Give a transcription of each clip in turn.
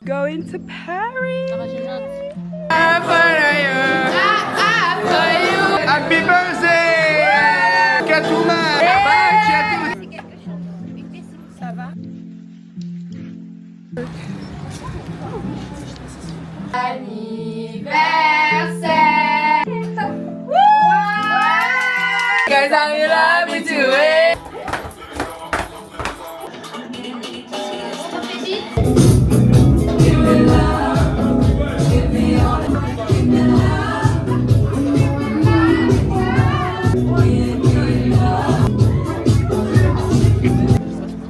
going to Paris. Happy birthday Katouma. Ça va? Anniversaire. Guys, I'm in love with you.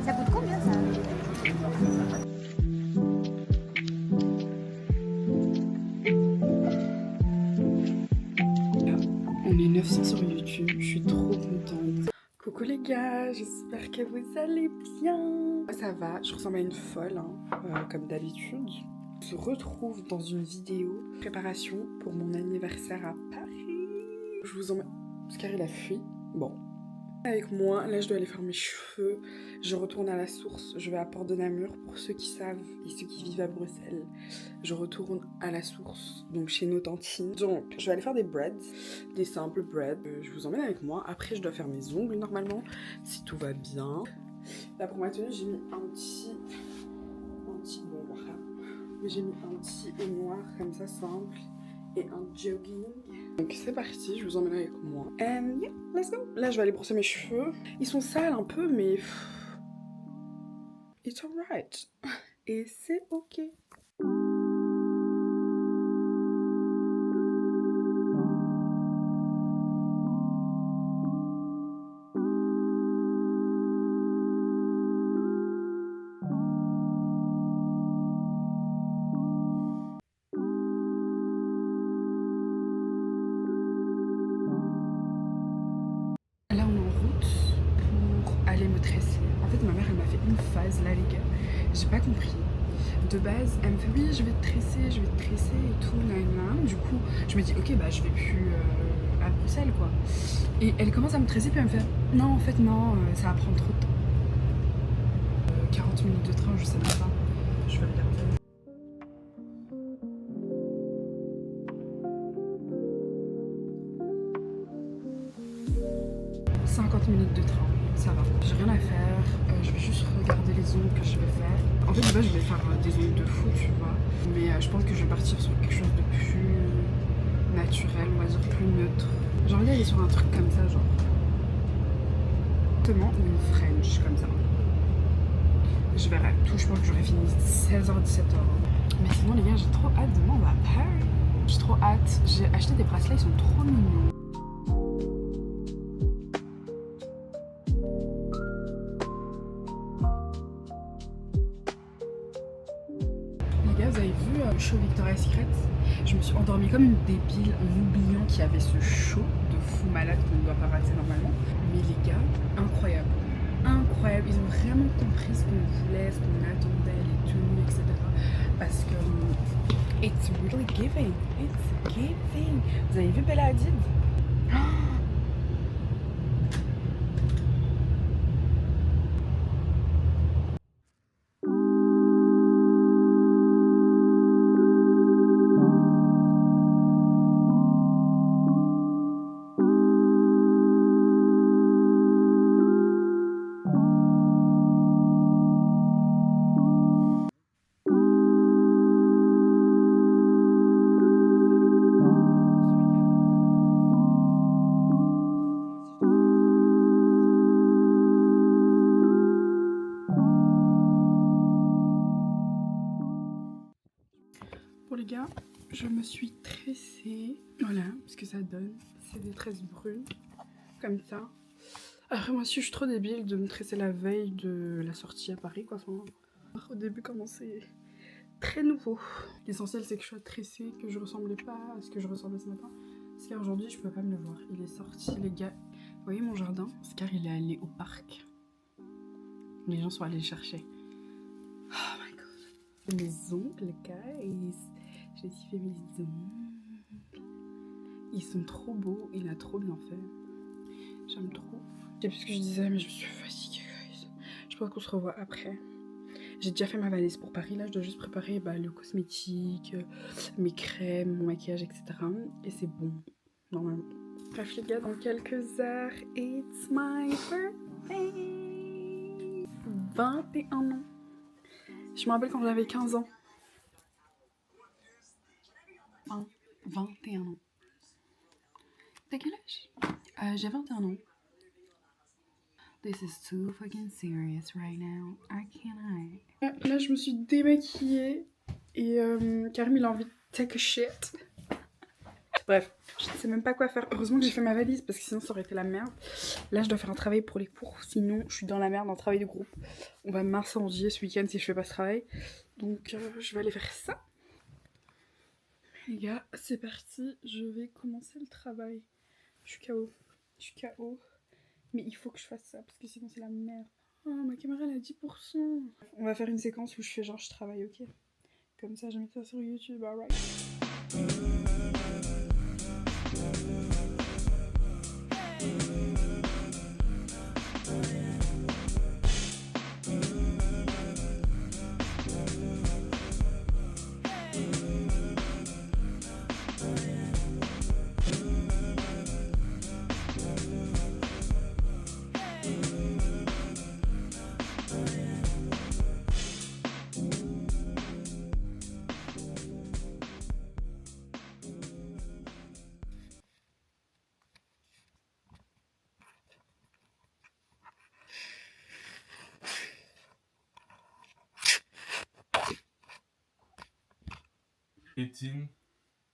Ça coûte combien ça? On est 900 sur YouTube, je suis trop contente. Coucou les gars, j'espère que vous allez bien. Ça va, je ressemble à une folle, comme d'habitude. On se retrouve dans une vidéo préparation pour mon anniversaire à Paris. Je vous emmène... Oscar il a fui. Bon. Avec moi, là je dois aller faire mes cheveux. Je retourne à la source, je vais à Port de Namur pour ceux qui savent et ceux qui vivent à Bruxelles. Je retourne à la source, donc chez nos tantines. Donc je vais aller faire des braids, des simples braids. Je vous emmène avec moi. Après je dois faire mes ongles normalement, si tout va bien. Là pour ma tenue j'ai mis un petit bon voilà. J'ai mis un petit haut noir comme ça simple et un jogging. Donc c'est parti, je vous emmène avec moi. And yeah, let's go. Là je vais aller brosser mes cheveux. Ils sont sales un peu mais it's alright. Et c'est ok. Là on est en route pour aller me tresser. En fait ma mère elle m'a fait une phase là les gars. J'ai pas compris. De base elle me fait oui je vais te tresser et tout nan. Du coup je me dis ok bah je vais plus à Bruxelles quoi. Et elle commence à me tresser puis elle me fait non en fait non ça va prendre trop de temps. 40 minutes de train je sais même pas. Je vais regarder. 50 minutes de train, ça va. J'ai rien à faire, je vais juste regarder les ongles que je vais faire. En fait, de base, je vais faire des ongles de fou, tu vois. Mais je pense que je vais partir sur quelque chose de plus naturel, on va dire plus neutre. J'ai envie d'aller sur un truc comme ça, genre. Exactement, ou une French, comme ça. Je verrai. Tout, je pense que j'aurai fini 16h, 17h. Mais sinon, les gars, j'ai trop hâte. Demain, on va à Paris. J'ai trop hâte. J'ai acheté des bracelets, ils sont trop mignons. Les gars, vous avez vu le show Victoria's Secret? Je me suis endormie comme une débile en oubliant qu'il y avait ce show de fou malade qu'on ne doit pas rater normalement. Mais les gars, incroyable. Incroyable. Ils ont vraiment compris ce qu'on voulait, ce qu'on attendait, les tenues, etc. Parce que it's really giving. It's giving. Vous avez vu Bella Hadid? Bon les gars, je me suis tressée. Voilà ce que ça donne. C'est des tresses brunes, comme ça. Après moi aussi je suis trop débile de me tresser la veille de la sortie à Paris quoi. Enfin, au début comment c'est très nouveau. L'essentiel c'est que je sois tressée, que je ressemblais pas à ce que je ressemblais ce matin. Scar aujourd'hui je peux pas me le voir. Il est sorti les gars. Vous voyez mon jardin? Scar il est allé au parc. Les gens sont allés le chercher. Oh my god. Mes ongles guys. J'ai aussi fait mes ongles. Ils sont trop beaux, il a trop bien fait. J'aime trop. Je sais plus ce que je disais, mais je suis fatiguée, guys. Je pense qu'on se revoit après. J'ai déjà fait ma valise pour Paris. Là, je dois juste préparer le cosmétique, mes crèmes, mon maquillage, etc. Et c'est bon, normalement. Bref, les gars, dans quelques heures, it's my birthday. 21 ans. Je me rappelle quand j'avais 15 ans. 21 ans. T'as quel âge? J'ai 21 ans. This is too fucking serious right now. I can't hide. Là, je me suis démaquillée et Karim il a envie de take a shit. Bref, je sais même pas quoi faire. Heureusement que j'ai fait ma valise parce que sinon ça aurait été la merde. Là, je dois faire un travail pour les cours. Sinon, je suis dans la merde en travail de groupe. On va m'incendier ce week-end si je fais pas ce travail. Donc, je vais aller faire ça. Les gars, c'est parti. Je vais commencer le travail. Je suis KO. Je suis KO. Mais il faut que je fasse ça parce que sinon c'est la merde. Oh, ma caméra elle a 10%. On va faire une séquence où je fais genre je travaille, ok? Comme ça, je mets ça sur YouTube, alright?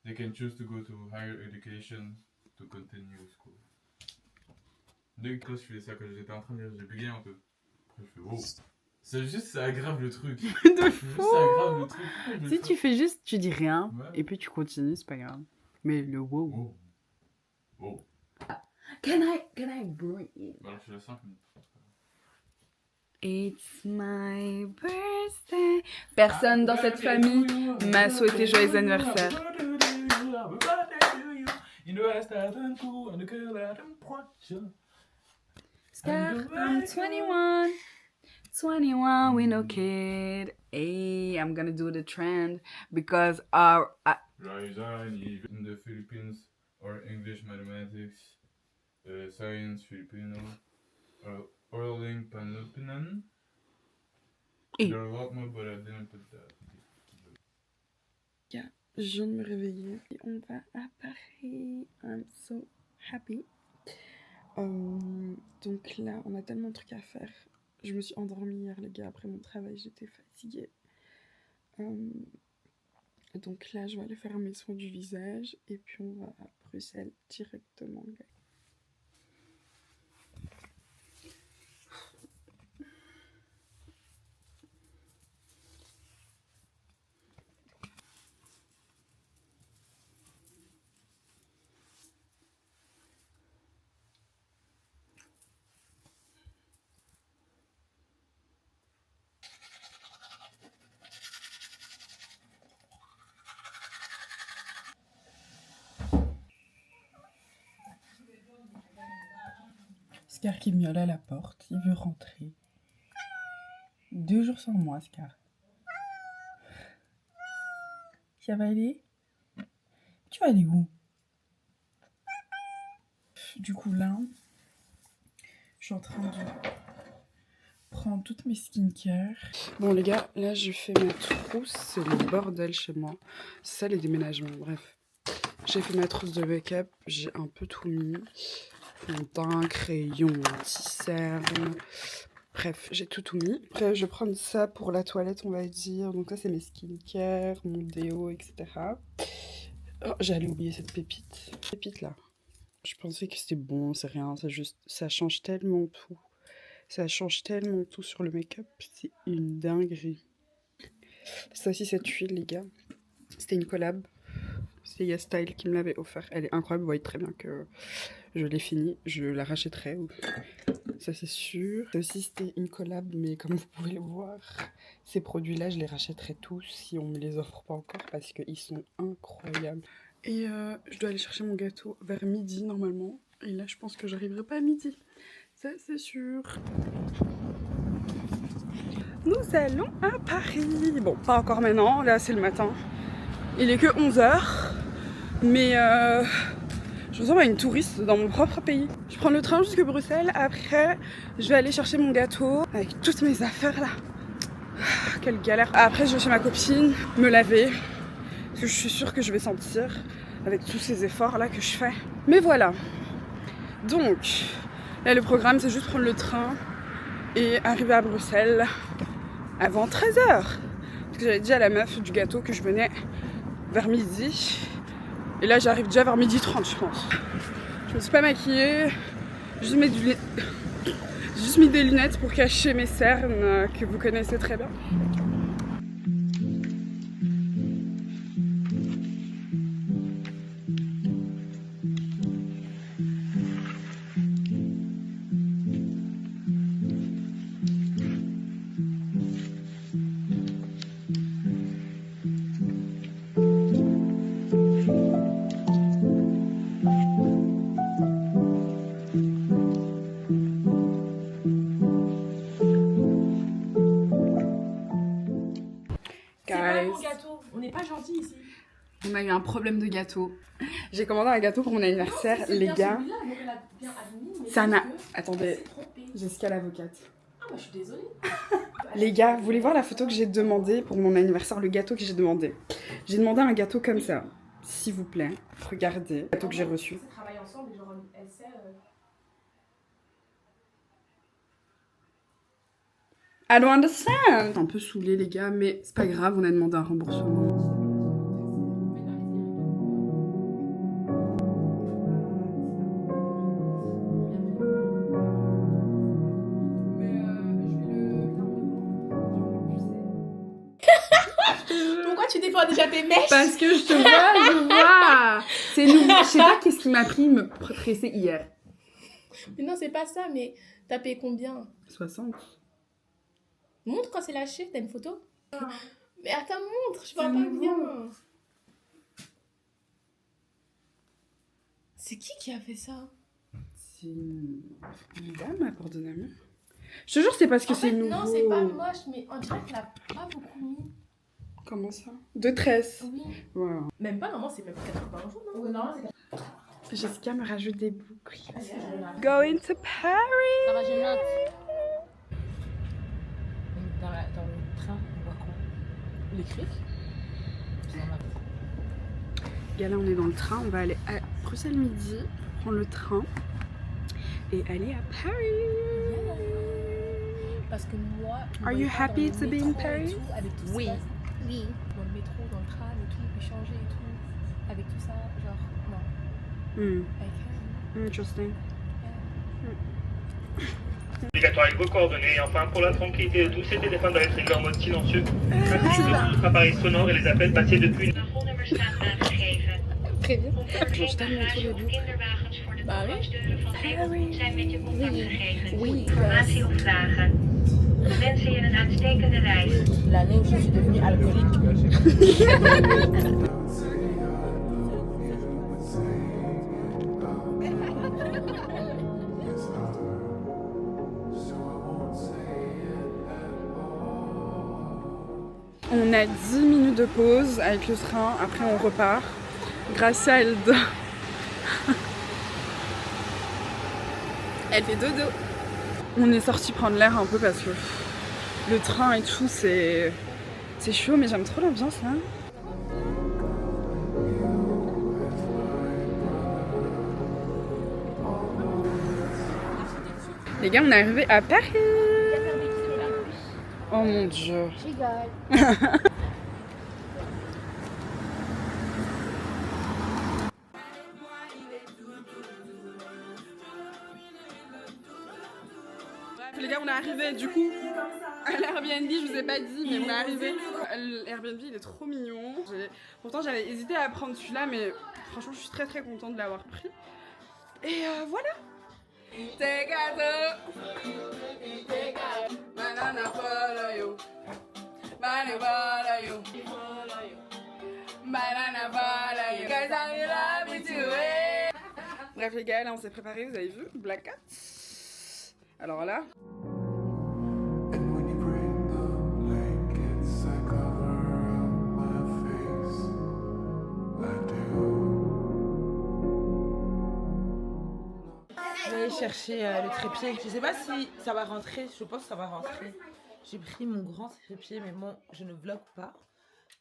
They can choose to go to higher education to continue school. Dès que je faisais ça, quand j'étais en train de lire, j'ai bégayé un peu. Après, je fais wow. C'est juste, ça aggrave le truc. De fou. Ça aggrave le truc. Si tu fais juste, tu dis rien, Ouais. et puis tu continues, c'est pas grave. Mais le wow. Wow. Wow. Can I breathe? Voilà, je suis à 5 minutes. It's my birthday. Personne dans cette famille m'a souhaité joyeux anniversaire. Scar, I'm 21. 21, we no kid. Hey, I'm gonna do the trend because in the Philippines or English, mathematics, science, Filipino, Orling, Panlupinan. There are a lot more, but I didn't put that. Yeah, je viens de me réveiller et on va à Paris. I'm so happy. Donc là, on a tellement de trucs à faire. Je me suis endormie hier, les gars, après mon travail, j'étais fatiguée. Donc là, je vais aller faire mes soins du visage et puis on va à Bruxelles directement, gars. Scar qui miaule à la porte, il veut rentrer. 2 jours sans moi, Scar. Ça va aller? Tu vas aller où? Du coup là, je suis en train de prendre toutes mes skincare. Bon les gars, là je fais ma trousse, c'est le bordel chez moi. C'est ça les déménagements, bref. J'ai fait ma trousse de make-up, j'ai un peu tout mis. Fond de teint, crayon, anti-cerne. Bref, j'ai tout mis. Après, je vais prendre ça pour la toilette, on va dire. Donc ça, c'est mes skincare, mon déo, etc. Oh, j'allais oublier cette pépite. Pépite là. Je pensais que c'était bon, c'est rien. C'est juste, ça change tellement tout. Ça change tellement tout sur le make-up. C'est une dinguerie. Ça aussi, cette huile, les gars. C'était une collab. C'est YesStyle qui me l'avait offert. Elle est incroyable. Vous voyez très bien que je l'ai finie. Je la rachèterai. Ça, c'est sûr. Ça aussi, c'était une collab. Mais comme vous pouvez le voir, ces produits-là, je les rachèterai tous si on me les offre pas encore. Parce qu'ils sont incroyables. Et je dois aller chercher mon gâteau vers midi, normalement. Et là, je pense que j'arriverai pas à midi. Ça, c'est sûr. Nous allons à Paris. Bon, pas encore maintenant, là c'est le matin. Il est que 11h. Mais je ressemble à une touriste dans mon propre pays. Je prends le train jusque Bruxelles. Après, je vais aller chercher mon gâteau avec toutes mes affaires là. Quelle galère. Après, je vais chez ma copine me laver. Parce que je suis sûre que je vais sentir avec tous ces efforts là que je fais. Mais voilà. Donc, là le programme c'est juste prendre le train et arriver à Bruxelles avant 13h. Parce que j'avais dit à la meuf du gâteau que je venais vers midi. Et là j'arrive déjà vers 12h30 je pense. Je me suis pas maquillée. J'ai juste mis des lunettes pour cacher mes cernes que vous connaissez très bien. On n'est pas gentil ici. On a eu un problème de gâteau. J'ai commandé un gâteau pour mon anniversaire, non, les gars. Ça n'a... Attendez, trompé. Jessica l'avocate. Ah bah je suis désolée. Les gars, vous voulez voir la photo que j'ai demandé pour mon anniversaire, le gâteau que j'ai demandé. J'ai demandé un gâteau comme ça. S'il vous plaît, regardez le gâteau que j'ai reçu. On travaille ensemble et genre elle sait... I don't understand. Un peu saoulé les gars, mais c'est pas grave, on a demandé un remboursement. Pourquoi tu défends déjà tes mèches? Parce que je te vois. C'est nouveau. Je sais pas qu'est-ce qui m'a pris de me presser hier. Mais non, c'est pas ça, mais t'as payé combien? 60. Montre quand c'est lâché, t'as une photo? Mais attends, montre, je vois pas bien. C'est qui a fait ça? C'est une dame à Port-de-Namur. Je te jure, c'est parce que En c'est fait, nouveau. non, c'est pas moche, mais on dirait qu'elle a pas beaucoup mis. Comment ça? De tresse. Oui. Voilà. Même pas, normalement, c'est même 80 jours, non? Oui, non, c'est Jessica me rajoute des boucles. Going Going to Paris. Ça va, je note. Dans le train, on voit quoi? L'écrit? Et là, on est dans le train. On va aller à Bruxelles midi, prendre le train et aller à Paris. Parce que moi. Are you happy to be in Paris? Oui. Oui. Dans le métro, dans le tram et tout, échanger et tout. Avec tout ça, genre, non. Interesting. Obligatoire avec vos coordonnées et enfin pour la tranquillité de tous ces téléphones doivent être réglés en mode silencieux. Ainsi que tous les appareils sonores et les appels passés depuis une... Très bien. Je tellement trop les boucles. Bah oui. Zijn met je contact gegeven. Informatie of vragen. We wensen je een uitstekende reis. L'année où je suis devenue alcoolique. On a 10 minutes de pause avec le train, après on repart. Gracia, elle dort. Elle fait dodo. On est sorti prendre l'air un peu parce que le train et tout, c'est chaud, mais j'aime trop l'ambiance là. Les gars, on est arrivé à Paris. Oh mon dieu. Je rigole. Bref, les gars, on est arrivé du coup à l'Airbnb, je vous ai pas dit, mais on est arrivé. L'Airbnb, il est trop mignon. Pourtant, j'avais hésité à prendre celui-là, mais franchement, je suis très très contente de l'avoir pris. Et voilà. Tes gâteaux. Banana follow you. Banana follow you. Banana follow you. Cause I love you too. Bref, les gars, là, on s'est préparé, vous avez vu? Black Cat. Alors là. And when you bring the aller chercher le trépied. Je sais pas si ça va rentrer, je pense que ça va rentrer. J'ai pris mon grand trépied, mais bon, je ne vlog pas.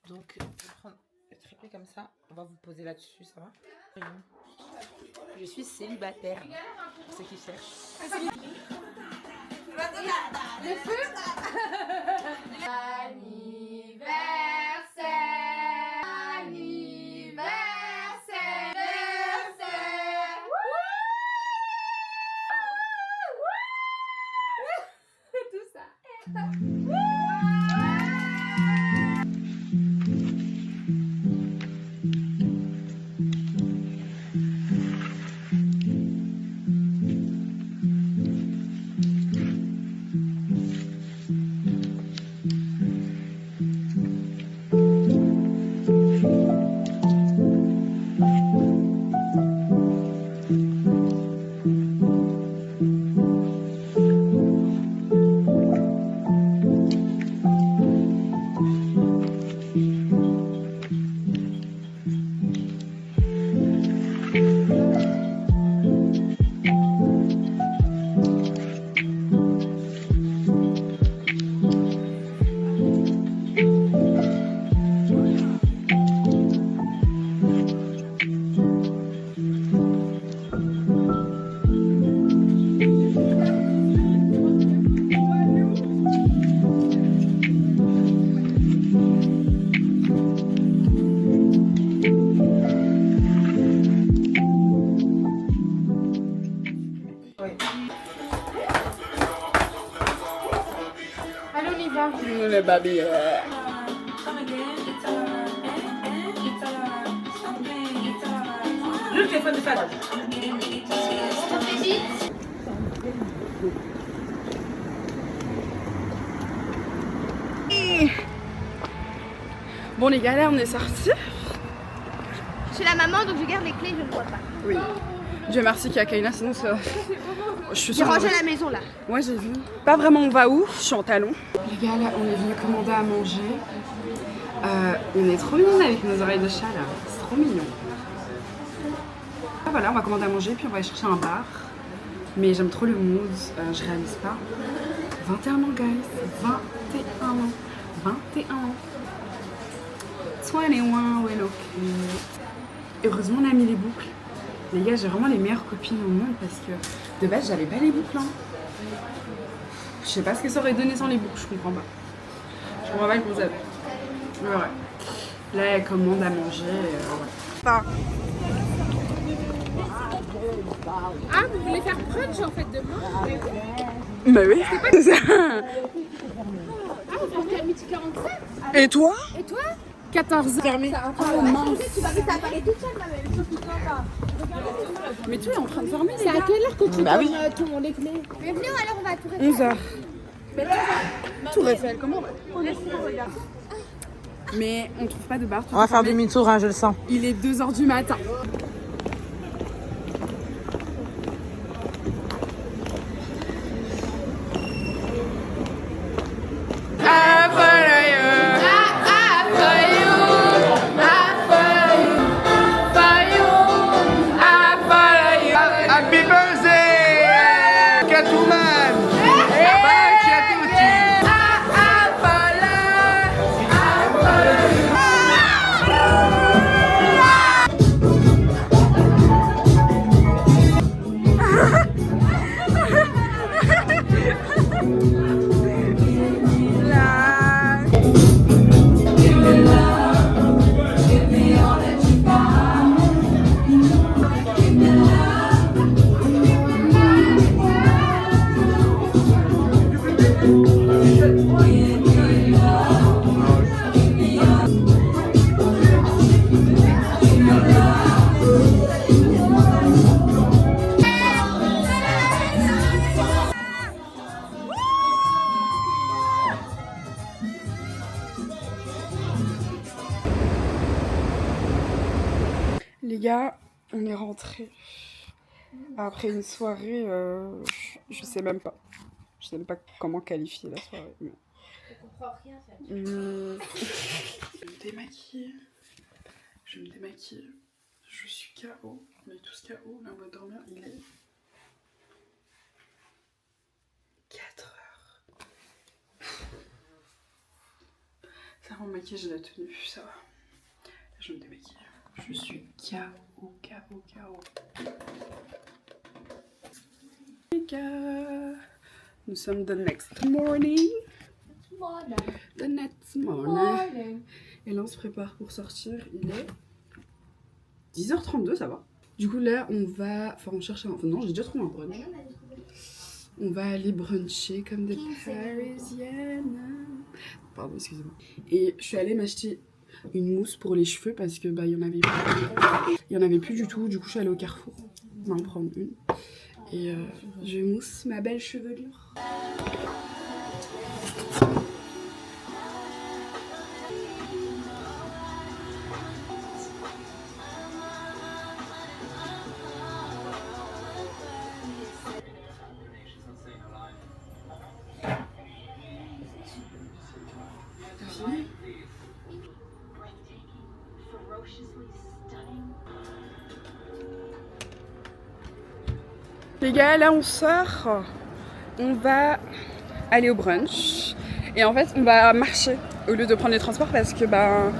Donc, je vais prendre le trépied comme ça. On va vous poser là-dessus, ça va? Je suis célibataire, pour ceux qui cherchent. Le feu. Allez, on y va. Le baby. Le téléphone de Fad. Bon les gars, là on est sortis. Je suis la maman donc je garde les clés, je ne vois pas. Oui. Dieu merci qu'il y a Kaina, sinon ça... Je suis J'ai sûre. rangé la maison là. Ouais, j'ai vu. Pas vraiment on va où, je suis en talons. Les gars, là on est venu commander à manger. On est trop mignons avec nos oreilles de chat là. C'est trop mignon. Ah, voilà, on va commander à manger puis on va aller chercher un bar. Mais j'aime trop le mood, je réalise pas. 21 ans guys, 21 ans. 21 ans. 21, well ok. Heureusement on a mis les boucles. Les gars, j'ai vraiment les meilleures copines au monde parce que de base j'avais pas les boucles. Hein. Je sais pas ce que ça aurait donné sans les boucles, je comprends pas. Je comprends pas le concept. Ouais, ouais. Là elle commande à manger. Ouais. Pas. Ah, vous voulez faire brunch en fait demain? Bah oui. C'est ça. Ah, on va à midi 47. Et toi? Et toi? 14 fermé. Oh mince. Tu vas vite apparaître toute seule ma même. Mais tu es en train de fermer les C'est à gars. quelle heure que tu Bah oui. ton les clés? Mais venez, alors on va à Tour Eiffel. 11h. Tour Eiffel, comment on va? Mais on trouve pas de bar. On va faire demi-tour, hein, je le sens. Il est 2h du matin. Happy birthday Catwoman. Baci a tutti. Les gars, on est rentrés après une soirée, je sais même pas. Je sais même pas comment qualifier la soirée. Mais... Je comprends rien, ça. Je vais me démaquiller. Je vais me démaquiller. Je suis KO. On est tous KO. Là, on va dormir. Il est 4 heures. Ça va, mon maquillage et la tenue, ça va. Là, je me démaquille. Je suis KO. Les gars, nous sommes the next morning. The next morning. Et là, on se prépare pour sortir. Il est 10h32, ça va. Du coup, là, on va... Enfin, on cherche un... Enfin, non, j'ai déjà trouvé un brunch. On va aller bruncher comme des Parisiennes. Pardon, excusez-moi. Et je suis allée m'acheter une mousse pour les cheveux parce que bah il y en avait plus. Il y en avait plus du tout. Du coup, je suis allée au Carrefour m'en prendre une. Et je mousse ma belle chevelure. Les gars, là on sort, on va aller au brunch et en fait on va marcher au lieu de prendre les transports parce que bah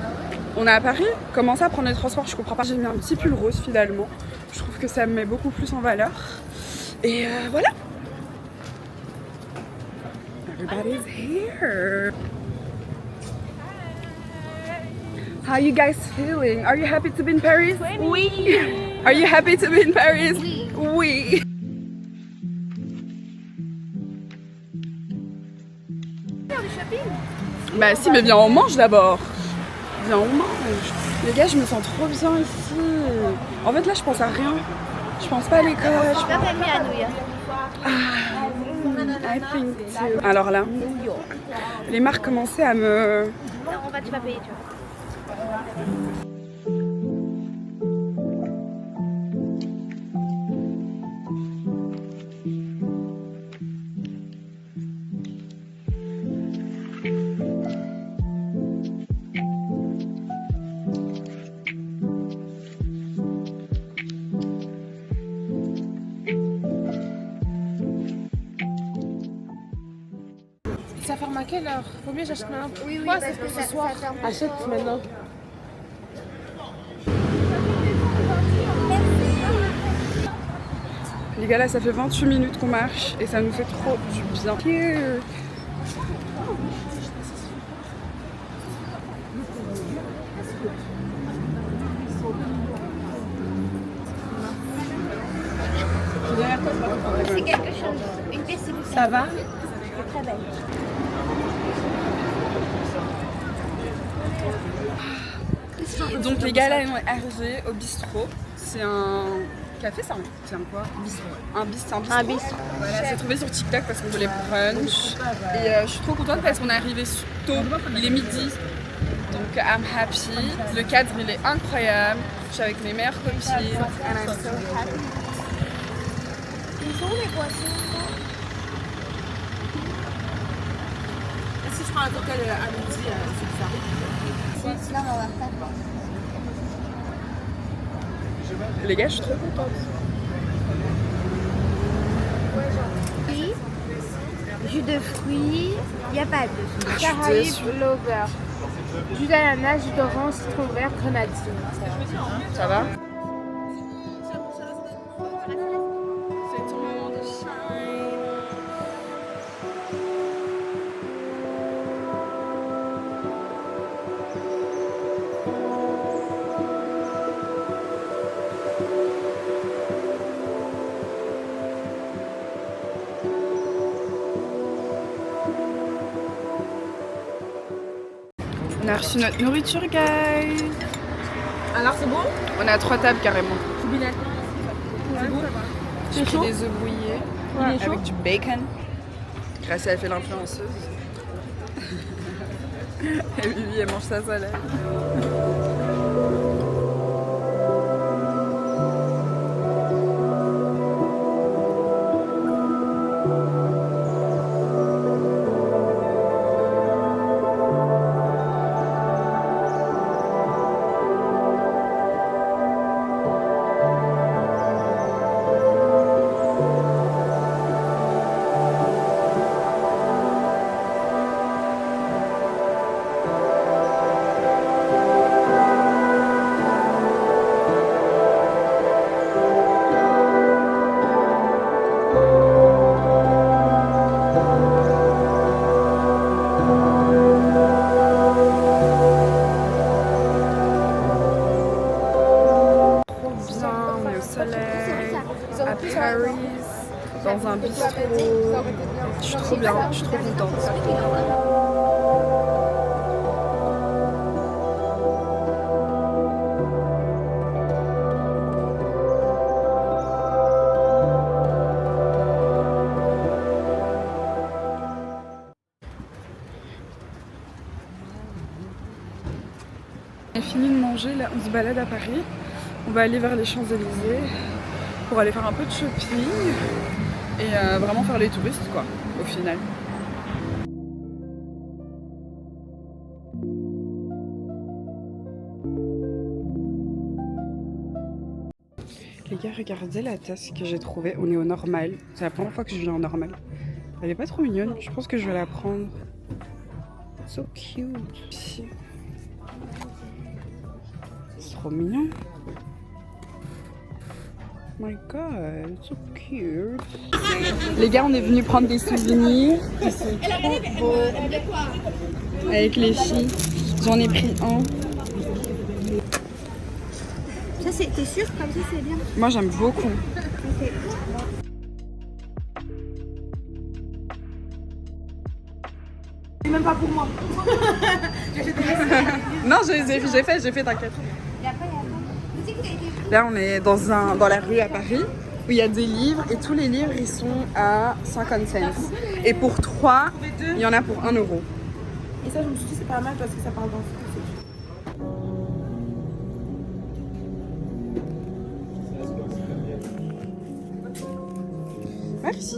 on est à Paris, comment ça prendre les transports, je comprends pas. J'ai mis un petit pull rose finalement, je trouve que ça me met beaucoup plus en valeur et voilà. Everybody's here. How you guys feeling? Are you happy to be in Paris? Oui. Are you happy to be in Paris? Oui. Bah si, mais viens on mange d'abord. Viens on mange. Les gars, je me sens trop bien ici. En fait là, je pense à rien. Je pense pas à l'école. Tu vas pas mieux à New York. I think too. Alors là, les marques commençaient à me... Non, tu vas payer, tu vois. Ça ferme à quelle heure? Faut mieux j'achète maintenant. Oui, Pourquoi parce c'est que pour ça ce soir? ferme. Achète maintenant. Les gars, là, ça fait 28 minutes qu'on marche et ça nous fait trop du bien. C'est quelque chose, une festival. Ça va? C'est très belle. Donc les gars, là, on est arrivés au bistrot. C'est un café, ça? C'est un quoi? Bistrot. C'est un bistrot. Un bistrot. Voilà, c'est trouvé sur TikTok parce qu'on voulait brunch. Et je suis trop contente parce qu'on est arrivé tôt. Il est midi. Donc I'm happy. Le cadre, il est incroyable. Je suis avec mes meilleures copines. And I'm so happy. Ils ont les boissons. Si je prends un cocktail à midi, c'est ça. Sinon, on va faire. Les gars, je suis trop contente. Oui. Jus de fruits, il n'y a pas de Je suis Caraïbes déçue. Lover. Jus d'ananas, jus d'orange, citron vert, grenadine. Ça va? On a reçu notre nourriture, guys. Alors c'est bon? On est à 3 tables carrément. C'est bon? J'ai C'est chaud? pris des œufs brouillés Il est chaud? avec du bacon. Gracie, elle fait l'influenceuse. Et Vivi, elle mange sa salade. Paris, dans un bistrot. Je suis trop bien, je suis trop contente. On a fini de manger, là on se balade à Paris. On va aller vers les Champs-Élysées pour aller faire un peu de shopping et vraiment faire les touristes quoi, au final. Les gars, regardez la tasse que j'ai trouvée. On est au Normal. C'est la première fois que je viens au Normal. Elle est pas trop mignonne. Je pense que je vais la prendre. So cute. C'est trop mignon. Oh my god, so cute. Les gars, on est venus prendre des souvenirs. Ils sont trop beaux. Avec les filles. J'en ai pris un. Ça, t'es sûr? Comme ça, c'est bien. Moi, j'aime beaucoup. Okay. C'est même pas pour moi. Non, j'ai fait, t'inquiète. Là, on est dans la rue à Paris où il y a des livres et tous les livres ils sont à 50 cents. Et pour 3, il y en a pour 1 euro. Et ça, je me suis dit, c'est pas mal parce que ça parle d'enfants. Merci.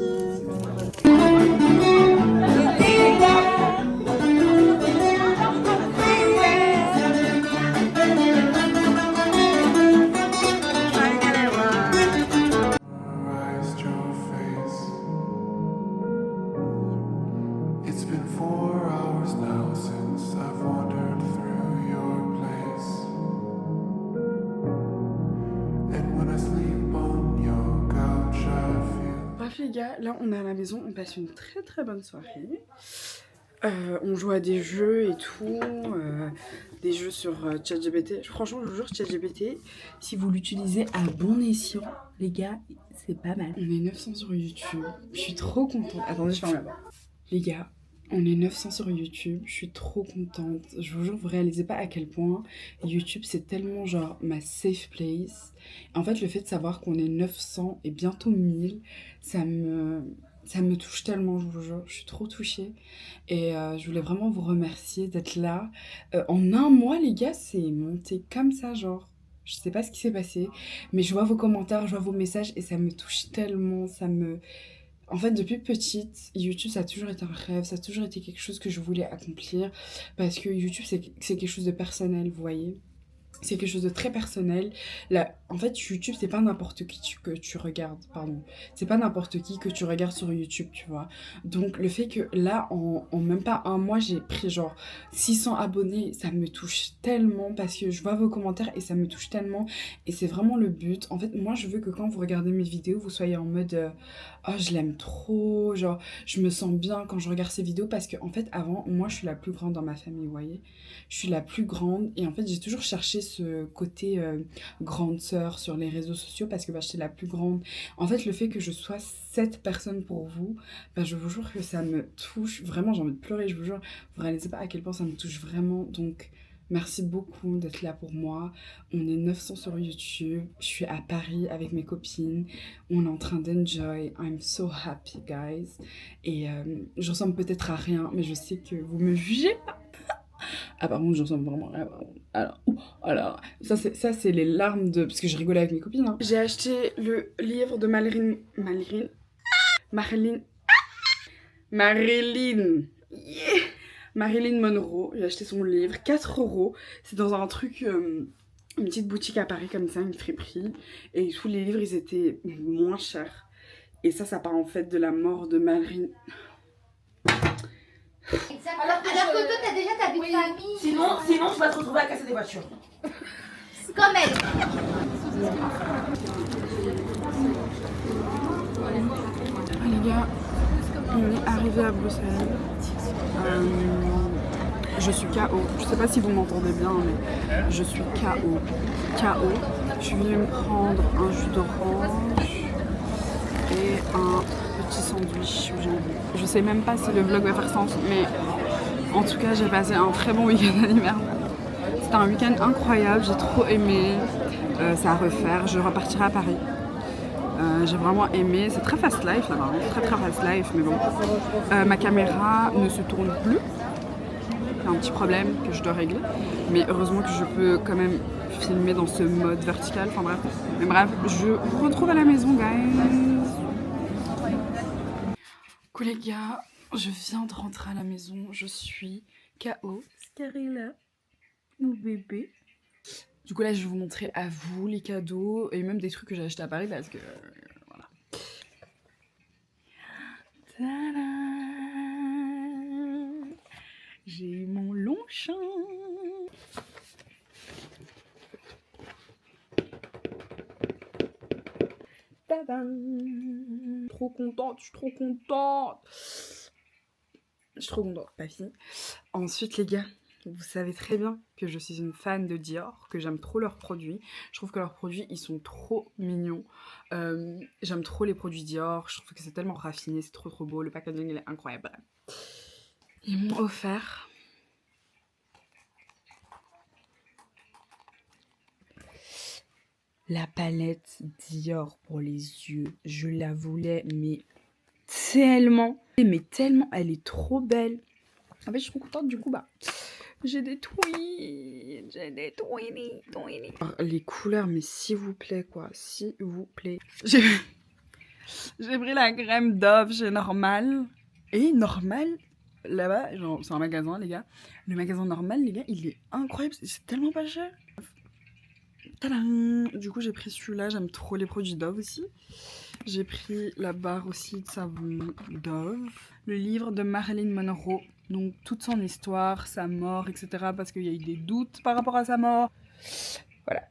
Les gars, là on est à la maison, on passe une très très bonne soirée. On joue à des jeux et tout, des jeux sur ChatGPT. Franchement, je vous jure, ChatGPT, si vous l'utilisez à bon escient, les gars, c'est pas mal. On est 900 sur YouTube, je suis trop contente. Attendez, je ferme la porte. Les gars, on est 900 sur YouTube, je suis trop contente. Je vous jure, vous réalisez pas à quel point YouTube c'est tellement genre ma safe place. En fait, le fait de savoir qu'on est 900 et bientôt 1000, ça me touche tellement, je vous jure. Je suis trop touchée. Et je voulais vraiment vous remercier d'être là. En un mois, les gars, c'est monté comme ça, genre. Je sais pas ce qui s'est passé, mais je vois vos commentaires, je vois vos messages et ça me touche tellement, En fait, depuis petite, YouTube, ça a toujours été un rêve, ça a toujours été quelque chose que je voulais accomplir parce que YouTube, c'est quelque chose de personnel, vous voyez. C'est quelque chose de très personnel. Là, en fait, YouTube, c'est pas n'importe qui que tu regardes, pardon. C'est pas n'importe qui que tu regardes sur YouTube, tu vois. Donc, le fait que là, en même pas un mois, j'ai pris genre 600 abonnés, ça me touche tellement parce que je vois vos commentaires et ça me touche tellement. Et c'est vraiment le but. En fait, moi, je veux que quand vous regardez mes vidéos, vous soyez en mode oh, je l'aime trop, genre, je me sens bien quand je regarde ces vidéos parce que, en fait, avant, moi, je suis la plus grande dans ma famille, vous voyez. Je suis la plus grande et en fait, j'ai toujours cherché ce côté grande sœur sur les réseaux sociaux parce que bah, j'étais la plus grande. En fait, le fait que je sois cette personne pour vous, bah, je vous jure que ça me touche. Vraiment, j'ai envie de pleurer, je vous jure. Vous réalisez pas à quel point ça me touche vraiment. Donc, merci beaucoup d'être là pour moi. On est 900 sur YouTube. Je suis à Paris avec mes copines. On est en train d'enjoy. I'm so happy, guys. Et je ressemble peut-être à rien, mais je sais que vous me jugez pas. Ah par contre je ressemble vraiment alors ça c'est les larmes de parce que je rigolais avec mes copines hein. J'ai acheté le livre de Marilyn Monroe. J'ai acheté son livre, 4 €. C'est dans un truc une petite boutique à Paris comme ça, une friperie, et tous les livres ils étaient moins chers et ça parle en fait de la mort de Marilyn. Alors que toi, t'as déjà ta vie de famille. Sinon, tu vas te retrouver à casser des voitures. Comme elle. Les gars, on est arrivé à Bruxelles. Je suis KO. Je sais pas si vous m'entendez bien, mais je suis KO. Je suis venue me prendre un jus d'orange. un petit sandwich au jambon. Je sais même pas si le vlog va faire sens, mais en tout cas j'ai passé un très bon week-end à l'hiver. C'était un week-end incroyable, j'ai trop aimé. C'est à refaire, je repartirai à Paris. J'ai vraiment aimé, c'est très fast life là-bas, très fast life, mais bon. Ma caméra ne se tourne plus. C'est un petit problème que je dois régler, mais heureusement que je peux quand même filmer dans ce mode vertical, enfin bref. Mais bref, je vous retrouve à la maison, guys. Coucou les gars, je viens de rentrer à la maison, je suis KO. Scarilla, mon bébé. Du coup là, je vais vous montrer à vous les cadeaux et même des trucs que j'ai achetés à Paris parce que voilà. Tada! J'ai mon Longchamp. Tadam! Trop contente, je suis trop contente. Je suis trop contente, pas fini. Ensuite les gars, vous savez très bien que je suis une fan de Dior, que j'aime trop leurs produits. Je trouve que leurs produits, ils sont trop mignons. J'aime trop les produits Dior, je trouve que c'est tellement raffiné, c'est trop beau. Le packaging, il est incroyable. Ils m'ont offert la palette Dior pour les yeux. Je la voulais, mais tellement, elle est trop belle. En fait, je suis trop contente, du coup, bah, j'ai des tweets, les couleurs, mais s'il vous plaît, quoi, s'il vous plaît. J'ai pris la crème Dove chez Normal. Et Normal, là-bas, genre, c'est un magasin, les gars. Le magasin Normal, les gars, il est incroyable, c'est tellement pas cher. Tadam! Du coup, j'ai pris celui-là, j'aime trop les produits Dove aussi. J'ai pris la barre aussi de savon Dove. Le livre de Marilyn Monroe, donc toute son histoire, sa mort, etc. Parce qu'il y a eu des doutes par rapport à sa mort. Voilà.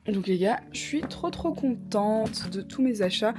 Donc les gars, je suis trop contente de tous mes achats.